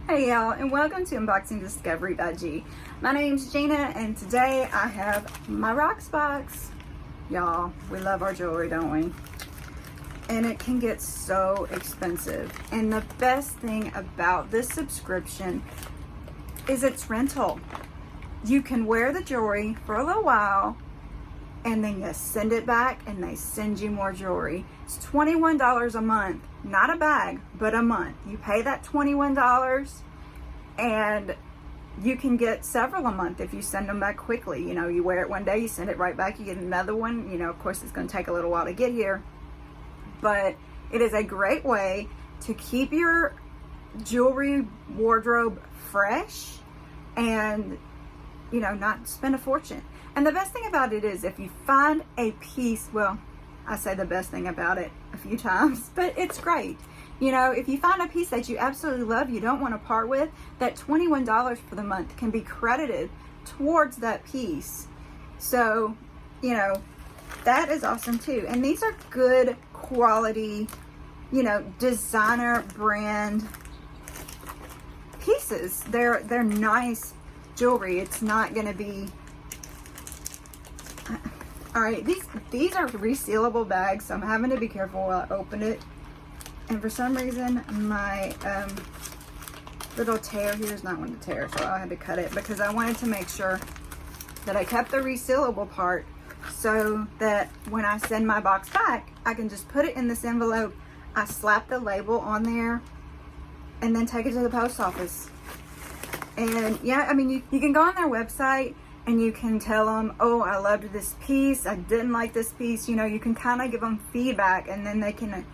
Hey y'all, and welcome to Unboxing Discovery by G. My name's Gina, and today I have my Rocksbox. Y'all, we love our jewelry, don't we? And it can get so expensive. And the best thing about this subscription is it's rental. You can wear the jewelry for a little while, and then you send it back and they send you more jewelry. It's $21 a month, not a bag, but a month. You pay that $21 and you can get several a month if you send them back quickly. You know, you wear it one day, you send it right back, you get another one. You know, of course it's going to take a little while to get here, but it is a great way to keep your jewelry wardrobe fresh and, you know, not spend a fortune. And the best thing about it is if you find a piece, well, I say the best thing about it a few times, but it's great. You know, if you find a piece that you absolutely love, you don't want to part with, that $21 for the month can be credited towards that piece. So, you know, that is awesome too. And these are good quality, you know, designer brand pieces. They're nice jewelry. It's not going to be... All right, these are resealable bags, so I'm having to be careful while I open it. And for some reason, my little tear here is not one to tear, so I had to cut it because I wanted to make sure that I kept the resealable part so that when I send my box back, I can just put it in this envelope. I slap the label on there and then take it to the post office. And yeah, I mean, you can go on their website and you can tell them, oh, I loved this piece, I didn't like this piece. You know, you can kind of give them feedback, and then they can,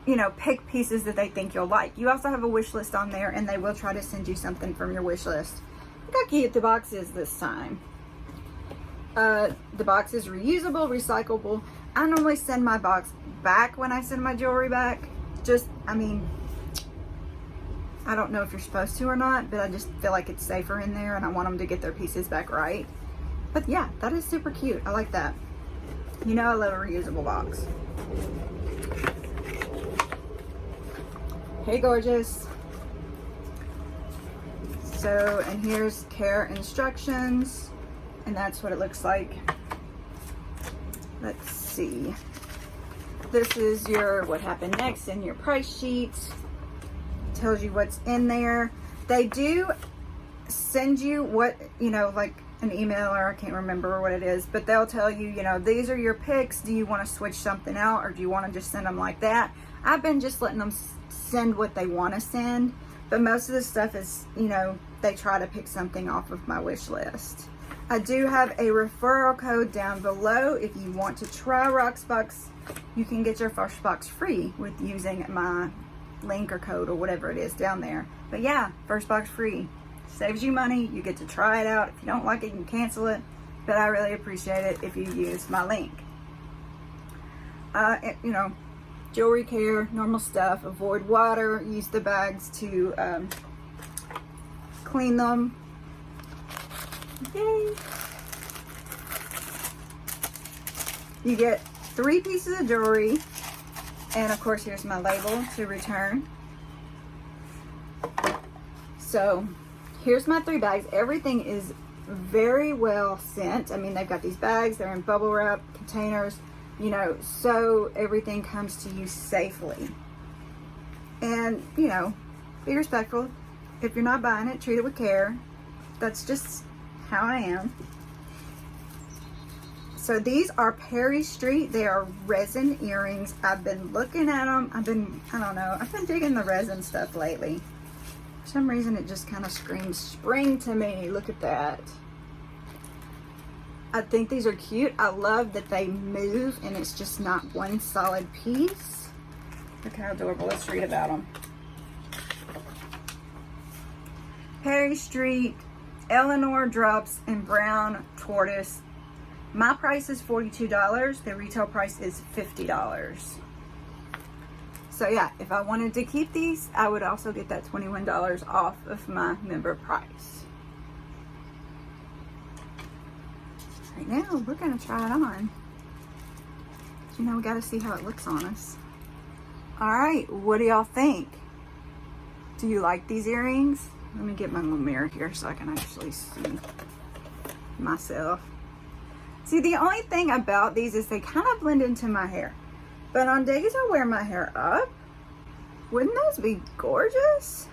you know, pick pieces that they think you'll like. You also have a wish list on there, and they will try to send you something from your wish list. Look how cute the box is this time. The box is reusable, recyclable. I normally send my box back when I send my jewelry back. Just, I mean, I don't know if you're supposed to or not, but I just feel like it's safer in there, and I want them to get their pieces back right. But yeah, that is super cute. I like that. You know, I love a reusable box. Hey, gorgeous. So, and here's care instructions, and that's what it looks like. Let's see. This is your what happened next and your price sheet. Tells you what's in there. They do send you what, you know, like an email, or I can't remember what it is, but they'll tell you, you know, these are your picks. Do you want to switch something out, or do you want to just send them like that? I've been just letting them send what they want to send, but most of the stuff is, you know, they try to pick something off of my wish list. I do have a referral code down below. If you want to try Rocksbox, you can get your first box free with using my link or code or whatever it is down there. But yeah, first box free. Saves you money. You get to try it out. If you don't like it, you can cancel it. But I really appreciate it if you use my link. You know, jewelry care, normal stuff. Avoid water. Use the bags to clean them. Yay! You get 3 pieces of jewelry. And of course, here's my label to return. So here's my 3 bags. Everything is very well sent. I mean, they've got these bags, they're in bubble wrap containers, you know, so everything comes to you safely. And, you know, be respectful. If you're not buying it, treat it with care. That's just how I am. So these are perrystreet. They are resin earrings. I've been looking at them. I don't know, I've been digging the resin stuff lately. For some reason, it just kind of screams spring to me. Look at that. I think these are cute. I love that they move and it's just not one solid piece. Look how adorable. Let's read about them. Perrystreet, Eleanor drops in brown tortoise. My price is $42. The retail price is $50. So yeah, if I wanted to keep these, I would also get that $21 off of my member price. Right now, we're gonna try it on. You know, we gotta see how it looks on us. All right, what do y'all think? Do you like these earrings? Let me get my little mirror here so I can actually see myself. See, the only thing about these is they kind of blend into my hair. But on days I wear my hair up, wouldn't those be gorgeous?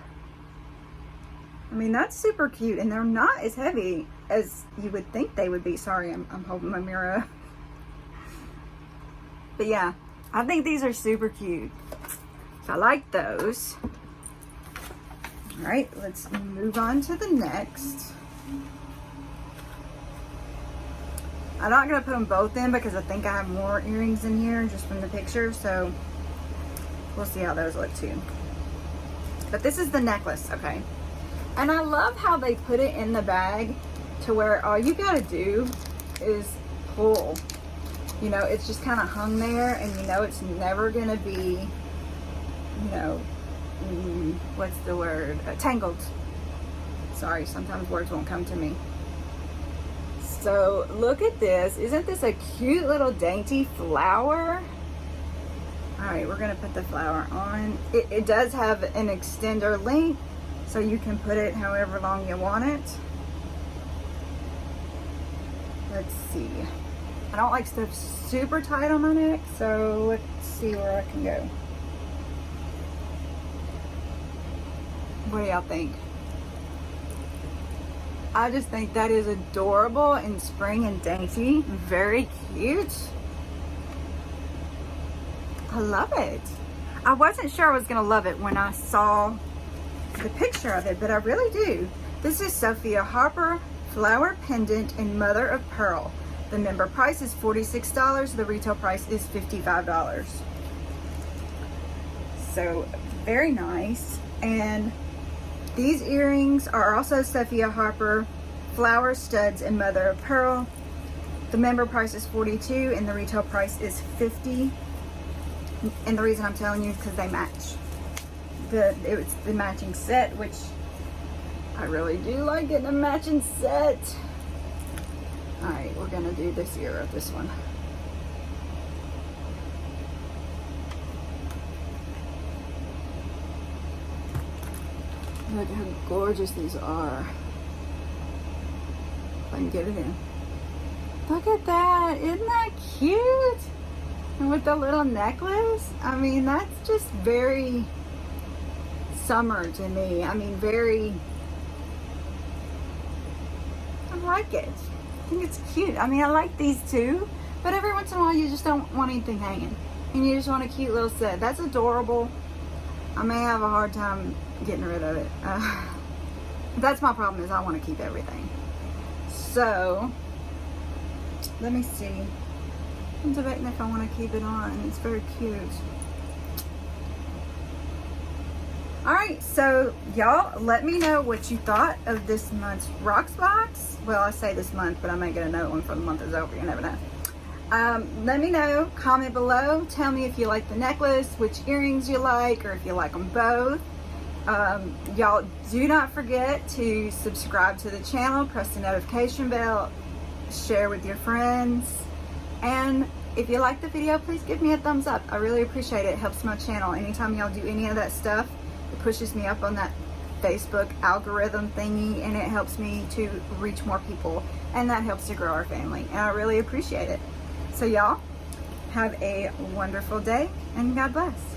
I mean, that's super cute, and they're not as heavy as you would think they would be. Sorry, I'm holding my mirror up. But yeah, I think these are super cute. So I like those. All right, let's move on to the next. I'm not gonna put them both in because I think I have more earrings in here just from the picture, so we'll see how those look too. But this is the necklace, okay? And I love how they put it in the bag to where all you gotta do is pull. You know, it's just kind of hung there, and you know it's never gonna be, you know, what's the word? Tangled. Sorry, sometimes words won't come to me. So look at this. Isn't this a cute little dainty flower? All right, we're gonna put the flower on. It does have an extender length, so you can put it however long you want it. Let's see. I don't like stuff super tight on my neck, so let's see where I can go. What do y'all think? I just think that is adorable and spring and dainty. Very cute. I love it. I wasn't sure I was gonna love it when I saw the picture of it, but I really do. This is Sophie Harper Flower Pendant in Mother of Pearl. The member price is $46. The retail price is $55. So very nice. And these earrings are also Sophie Harper Flower Studs in Mother of Pearl. The member price is $42 and the retail price is $50. And the reason I'm telling you is because they match. It's the matching set, which I really do like getting a matching set. All right, we're gonna do this ear of this one. Look how gorgeous these are. If I can get it in. Look at that, isn't that cute? And with the little necklace, I mean, that's just very summer to me. I mean, very, I like it. I think it's cute. I mean, I like these too, but every once in a while you just don't want anything hanging. And you just want a cute little set. That's adorable. I may have a hard time getting rid of it. That's my problem, is I want to keep everything. So, let me see. I'm debating if I want to keep it on. It's very cute. Alright, so y'all, let me know what you thought of this month's Rocksbox. Well, I say this month, but I may get another one for the month is over. You never know. Let me know. Comment below. Tell me if you like the necklace, which earrings you like, or if you like them both. Y'all, do not forget to subscribe to the channel, press the notification bell, share with your friends, and if you like the video, please give me a thumbs up. I really appreciate it. It helps my channel. Anytime y'all do any of that stuff, it pushes me up on that Facebook algorithm thingy, and it helps me to reach more people, and that helps to grow our family, and I really appreciate it. So y'all, have a wonderful day, and God bless.